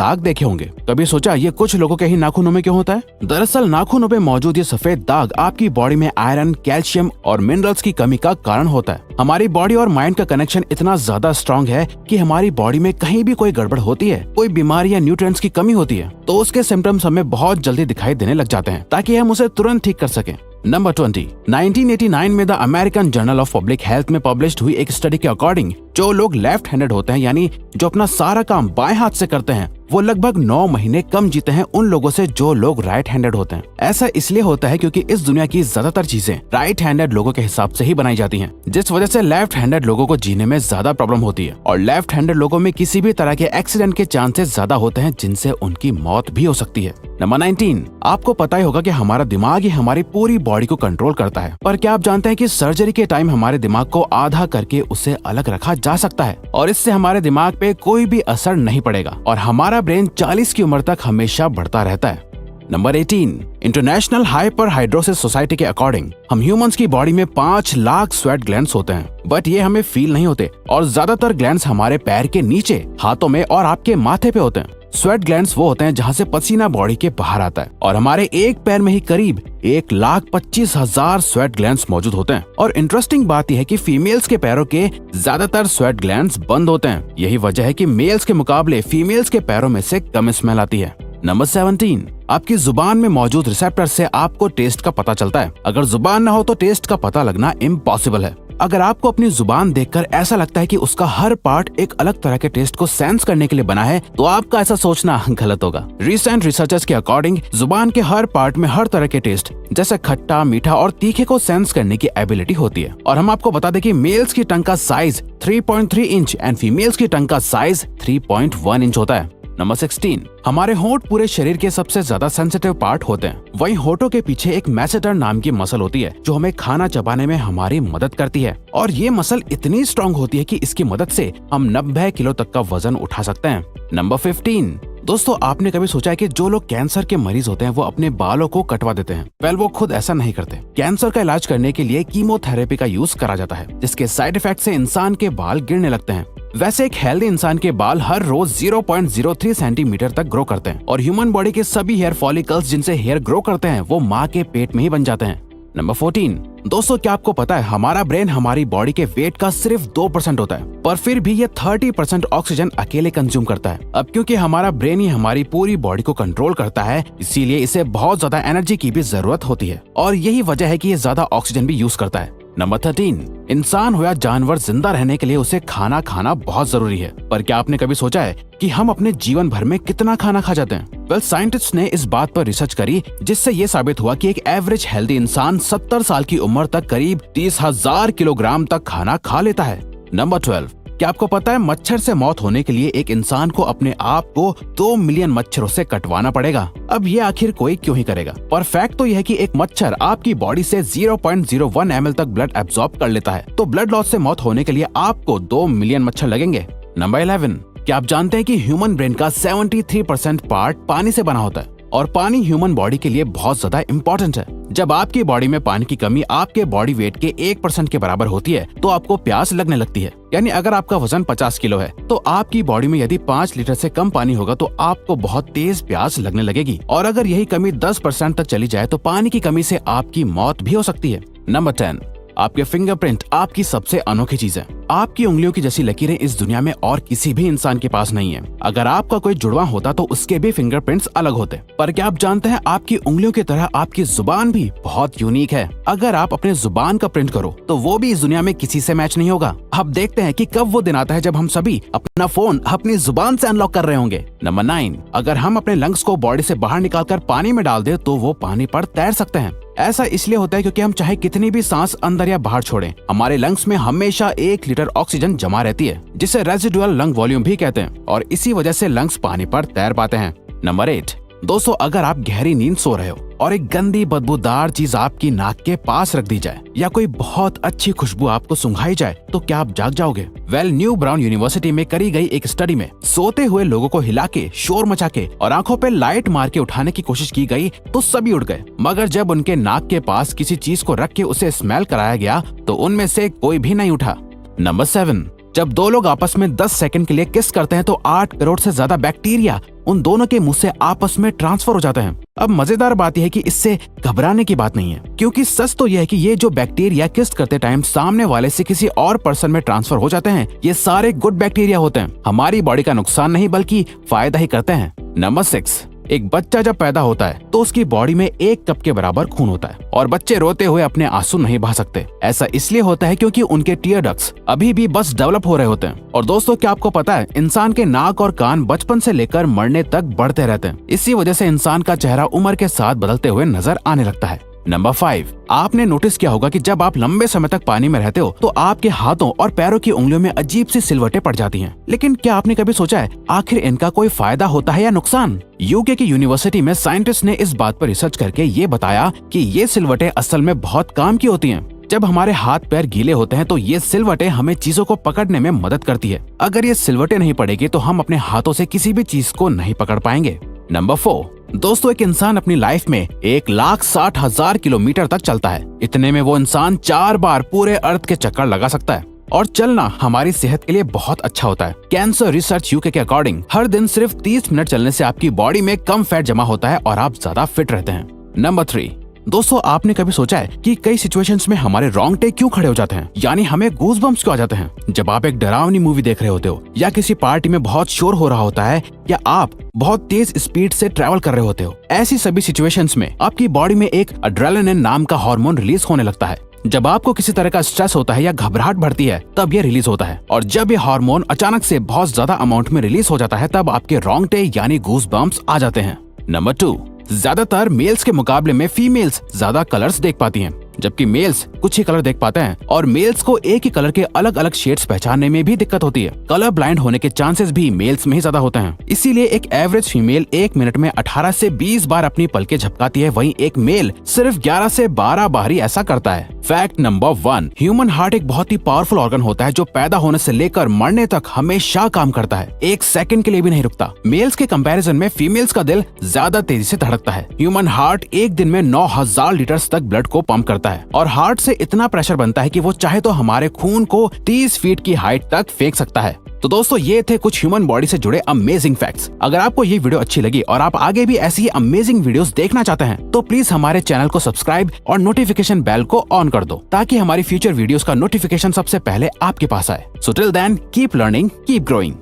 दाग देखे होंगे। कभी सोचा ये कुछ लोगों के ही नाखूनों में क्यों होता है? दरअसल नाखूनों पे मौजूद ये सफेद दाग आपकी बॉडी में आयरन, कैल्शियम और मिनरल्स की कमी का कारण होता है। हमारी बॉडी और माइंड का कनेक्शन इतना ज्यादा स्ट्रॉन्ग है कि हमारी बॉडी में कहीं भी कोई गड़बड़ होती है, कोई बीमारी या न्यूट्रिएंट्स की कमी होती है, तो उसके सिम्टम्स हमें बहुत जल्दी दिखाई देने लग जाते हैं, ताकि हम उसे तुरंत ठीक कर सकें। नंबर 20, 1989 में the American journal of public health में पब्लिश्ड हुई एक स्टडी के अकॉर्डिंग जो लोग लेफ्ट हैंडेड होते हैं, यानी जो अपना सारा काम बाएं हाथ से करते हैं, वो लगभग 9 महीने कम जीते हैं उन लोगों से जो लोग राइट हैंडेड होते हैं। ऐसा इसलिए होता है क्योंकि इस दुनिया की ज्यादातर चीजें राइट हैंडेड लोगों के हिसाब से ही बनाई जाती हैं, जिस वजह से लेफ्ट हैंडेड लोगों को जीने में ज्यादा प्रॉब्लम होती है और लेफ्ट हैंडेड लोगों में किसी भी तरह के एक्सीडेंट के चांसेस ज्यादा होते हैं, जिनसे उनकी मौत भी हो सकती है। नंबर 19, आपको पता ही होगा कि हमारा दिमाग ही हमारी पूरी बॉडी को कंट्रोल करता है, पर क्या आप जानते हैं कि सर्जरी के टाइम हमारे दिमाग को आधा करके उसे अलग रखा जा सकता है और इससे हमारे दिमाग पे कोई भी असर नहीं पड़ेगा और हमारा ब्रेन 40 की उम्र तक हमेशा बढ़ता रहता है। नंबर 18, इंटरनेशनल हाइपरहाइड्रोसिस सोसाइटी के अकॉर्डिंग हम ह्यूमंस की बॉडी में 5 लाख स्वेट ग्लैंड्स होते हैं, बट ये हमें फील नहीं होते और ज्यादातर ग्लैंड्स हमारे पैर के नीचे, हाथों में और आपके माथे पे होते हैं। स्वेट ग्लैंड्स वो होते हैं जहाँ से पसीना बॉडी के बाहर आता है और हमारे एक पैर में ही करीब 1,25,000 स्वेट ग्लैंड्स मौजूद होते हैं। और इंटरेस्टिंग बात यह है कि फीमेल्स के पैरों के ज्यादातर स्वेट ग्लैंड्स बंद होते हैं। यही वजह है कि मेल्स के मुकाबले फीमेल्स के पैरों में से कम स्मेल आती है। नंबर 17, आपकी जुबान में मौजूद रिसेप्टर से आपको टेस्ट का पता चलता है। अगर जुबान न हो तो टेस्ट का पता लगना इम्पॉसिबल है। अगर आपको अपनी जुबान देखकर ऐसा लगता है कि उसका हर पार्ट एक अलग तरह के टेस्ट को सेंस करने के लिए बना है, तो आपका ऐसा सोचना गलत होगा। रिसेंट रिसर्चर्स के अकॉर्डिंग जुबान के हर पार्ट में हर तरह के टेस्ट जैसे खट्टा, मीठा और तीखे को सेंस करने की एबिलिटी होती है। और हम आपको बता दें कि मेल्स की टंग का साइज 3.3 इंच एंड फीमेल्स की टंग का साइज 3.1 इंच होता है। नंबर 16, हमारे होंठ पूरे शरीर के सबसे ज्यादा सेंसिटिव पार्ट होते हैं। वहीं होठों के पीछे एक मैसेटर नाम की मसल होती है जो हमें खाना चबाने में हमारी मदद करती है और ये मसल इतनी स्ट्रांग होती है कि इसकी मदद से हम 90 किलो तक का वजन उठा सकते हैं। नंबर 15, दोस्तों आपने कभी सोचा है कि जो लोग कैंसर के मरीज होते हैं वो अपने बालों को कटवा देते हैं? वेल, वो खुद ऐसा नहीं करते। कैंसर का इलाज करने के लिए कीमोथेरेपी का यूज करा जाता है, जिसके साइड इफेक्ट से इंसान के बाल गिरने लगते हैं। वैसे एक हेल्दी इंसान के बाल हर रोज 0.03 सेंटीमीटर तक ग्रो करते हैं और ह्यूमन बॉडी के सभी हेयर फॉलिकल्स जिनसे हेयर ग्रो करते हैं वो माँ के पेट में ही बन जाते हैं। नंबर 14, दोस्तों क्या आपको पता है हमारा ब्रेन हमारी बॉडी के वेट का सिर्फ 2% होता है, पर फिर भी ये 30% ऑक्सीजन अकेले कंज्यूम करता है। अब क्योंकि हमारा ब्रेन ही हमारी पूरी बॉडी को कंट्रोल करता है, इसीलिए इसे बहुत ज्यादा एनर्जी की भी जरूरत होती है और यही वजह है कि ये ज्यादा ऑक्सीजन भी यूज करता है। नंबर 13, इंसान हो या जानवर जिंदा रहने के लिए उसे खाना खाना बहुत जरूरी है, पर क्या आपने कभी सोचा है कि हम अपने जीवन भर में कितना खाना खा जाते हैं? वेल, साइंटिस्ट ने इस बात पर रिसर्च करी जिससे ये साबित हुआ कि एक एवरेज हेल्दी इंसान 70 साल की उम्र तक करीब 30,000 किलोग्राम तक खाना खा लेता है। नंबर 12, क्या आपको पता है मच्छर से मौत होने के लिए एक इंसान को अपने आप को 2 मिलियन मच्छरों से कटवाना पड़ेगा? अब ये आखिर कोई क्यों ही करेगा? पर फैक्ट तो यह है कि एक मच्छर आपकी बॉडी से 0.01 ml तक ब्लड एब्सॉर्ब कर लेता है, तो ब्लड लॉस से मौत होने के लिए आपको 2 मिलियन मच्छर लगेंगे। नंबर 11, क्या आप जानते हैं कि ह्यूमन ब्रेन का 73% पार्ट पानी से बना होता है और पानी ह्यूमन बॉडी के लिए बहुत ज्यादा इम्पोर्टेंट है। जब आपकी बॉडी में पानी की कमी आपके बॉडी वेट के 1% के बराबर होती है तो आपको प्यास लगने लगती है। यानी अगर आपका वजन 50 किलो है तो आपकी बॉडी में यदि 5 लीटर से कम पानी होगा तो आपको बहुत तेज प्यास लगने लगेगी और अगर यही कमी 10% तक चली जाए तो पानी की कमी से आपकी मौत भी हो सकती है। नंबर 10, आपके फिंगरप्रिंट आपकी सबसे अनोखी चीज है। आपकी उंगलियों की जैसी लकीरें इस दुनिया में और किसी भी इंसान के पास नहीं है। अगर आपका कोई जुड़वा होता तो उसके भी फिंगरप्रिंट्स अलग होते, पर क्या आप जानते हैं आपकी उंगलियों की तरह आपकी जुबान भी बहुत यूनिक है। अगर आप अपने जुबान का प्रिंट करो तो वो भी इस दुनिया में किसी से मैच नहीं होगा। अब देखते हैं कि कब वो दिन आता है जब हम सभी अपना फोन अपनी जुबान से अनलॉक कर रहे होंगे। नंबर 9, अगर हम अपने लंग्स को बॉडी से बाहर निकालकर पानी में डाल दे तो वो पानी पर तैर सकते हैं। ऐसा इसलिए होता है क्योंकि हम चाहे कितनी भी सांस अंदर या बाहर छोड़ें, हमारे लंग्स में हमेशा 1 लीटर ऑक्सीजन जमा रहती है, जिसे रेजिडुअल लंग वॉल्यूम भी कहते हैं और इसी वजह से लंग्स पानी पर तैर पाते हैं। नंबर 8, दोस्तों अगर आप गहरी नींद सो रहे हो और एक गंदी बदबूदार चीज आपकी नाक के पास रख दी जाए या कोई बहुत अच्छी खुशबू आपको सुंघाई जाए तो क्या आप जाग जाओगे? वेल, न्यू ब्राउन यूनिवर्सिटी में करी गई एक स्टडी में सोते हुए लोगों को हिला के, शोर मचा के और आंखों पे लाइट मार के उठाने की कोशिश की गई तो सभी उठ गए, मगर जब उनके नाक के पास किसी चीज को रख के उसे स्मेल कराया गया तो उनमें से कोई भी नहीं उठा। नंबर 7, जब दो लोग आपस में 10 सेकंड के लिए किस करते हैं तो 8 करोड़ से ज्यादा बैक्टीरिया उन दोनों के मुंह से आपस में ट्रांसफर हो जाते हैं। अब मजेदार बात यह है कि इससे घबराने की बात नहीं है, क्योंकि सच तो यह है कि ये जो बैक्टीरिया किस करते टाइम सामने वाले से किसी और पर्सन में ट्रांसफर हो जाते हैं, ये सारे गुड बैक्टीरिया होते हैं, हमारी बॉडी का नुकसान नहीं बल्कि फायदा ही करते हैं। नंबर 6, एक बच्चा जब पैदा होता है तो उसकी बॉडी में 1 कप के बराबर खून होता है और बच्चे रोते हुए अपने आंसू नहीं बहा सकते। ऐसा इसलिए होता है क्योंकि उनके टीयर डक्ट्स अभी भी बस डेवलप हो रहे होते हैं। और दोस्तों, क्या आपको पता है, इंसान के नाक और कान बचपन से लेकर मरने तक बढ़ते रहते हैं। इसी वजह से इंसान का चेहरा उम्र के साथ बदलते हुए नजर आने लगता है। नंबर 5, आपने नोटिस किया होगा कि जब आप लंबे समय तक पानी में रहते हो तो आपके हाथों और पैरों की उंगलियों में अजीब सी सिलवटें पड़ जाती हैं। लेकिन क्या आपने कभी सोचा है आखिर इनका कोई फायदा होता है या नुकसान? यूके की यूनिवर्सिटी में साइंटिस्ट ने इस बात पर रिसर्च करके ये बताया कि ये सिलवटें असल में बहुत काम की होती हैं। जब हमारे हाथ पैर गीले होते हैं तो ये सिलवटें हमें चीजों को पकड़ने में मदद करती है। अगर ये सिलवटें नहीं पड़ेगी तो हम अपने हाथों से किसी भी चीज को नहीं पकड़ पाएंगे। नंबर 4, दोस्तों, एक इंसान अपनी लाइफ में 1,60,000 किलोमीटर तक चलता है। इतने में वो इंसान 4 बार पूरे अर्थ के चक्कर लगा सकता है। और चलना हमारी सेहत के लिए बहुत अच्छा होता है। कैंसर रिसर्च यूके के अकॉर्डिंग हर दिन सिर्फ 30 मिनट चलने से आपकी बॉडी में कम फैट जमा होता है और आप ज्यादा फिट रहते हैं। नंबर 3, दोस्तों, आपने कभी सोचा है कि कई सिचुएशंस में हमारे रोंगटे क्यों खड़े हो जाते हैं, यानी हमें गूज़बम्प्स क्यों आ जाते हैं? जब आप एक डरावनी मूवी देख रहे होते हो, या किसी पार्टी में बहुत शोर हो रहा होता है, या आप बहुत तेज स्पीड से ट्रैवल कर रहे होते हो, ऐसी सभी सिचुएशंस में आपकी बॉडी में एक एड्रेनालिन नाम का हार्मोन रिलीज होने लगता है। जब आपको किसी तरह का स्ट्रेस होता है या घबराहट बढ़ती है तब ये रिलीज होता है, और जब ये हार्मोन अचानक से बहुत ज्यादा अमाउंट में रिलीज हो जाता है तब आपके रोंगटे यानी गूज़बम्प्स आ जाते हैं। नंबर 2, ज्यादातर मेल्स के मुकाबले में फीमेल्स ज्यादा कलर्स देख पाती हैं, जबकि मेल्स कुछ ही कलर देख पाते हैं। और मेल्स को एक ही कलर के अलग अलग शेड्स पहचानने में भी दिक्कत होती है। कलर ब्लाइंड होने के चांसेस भी मेल्स में ही ज्यादा होते हैं। इसीलिए एक एवरेज फीमेल 1 मिनट में 18 से 20 बार अपनी पलकें झपकाती है, वहीं एक मेल सिर्फ 11 से 12 बार ही ऐसा करता है। फैक्ट नंबर 1, ह्यूमन हार्ट एक बहुत ही पावरफुल ऑर्गन होता है जो पैदा होने से लेकर मरने तक हमेशा काम करता है, 1 सेकंड के लिए भी नहीं रुकता। मेल्स के कंपैरिजन में फीमेल्स का दिल ज्यादा तेजी से धड़कता है। ह्यूमन हार्ट एक दिन में 9,000 लीटर तक ब्लड को पंप करता है और हार्ट से इतना प्रेशर बनता है कि वो चाहे तो हमारे खून को 30 फीट की हाइट तक फेंक सकता है। तो दोस्तों, ये थे कुछ ह्यूमन बॉडी से जुड़े अमेजिंग फैक्ट्स। अगर आपको ये वीडियो अच्छी लगी और आप आगे भी ऐसी ही अमेजिंग वीडियोस देखना चाहते हैं तो प्लीज हमारे चैनल को सब्सक्राइब और नोटिफिकेशन बेल को ऑन कर दो, ताकि हमारी फ्यूचर वीडियोस का नोटिफिकेशन सबसे पहले आपके पास आए। So till then, keep learning, keep growing.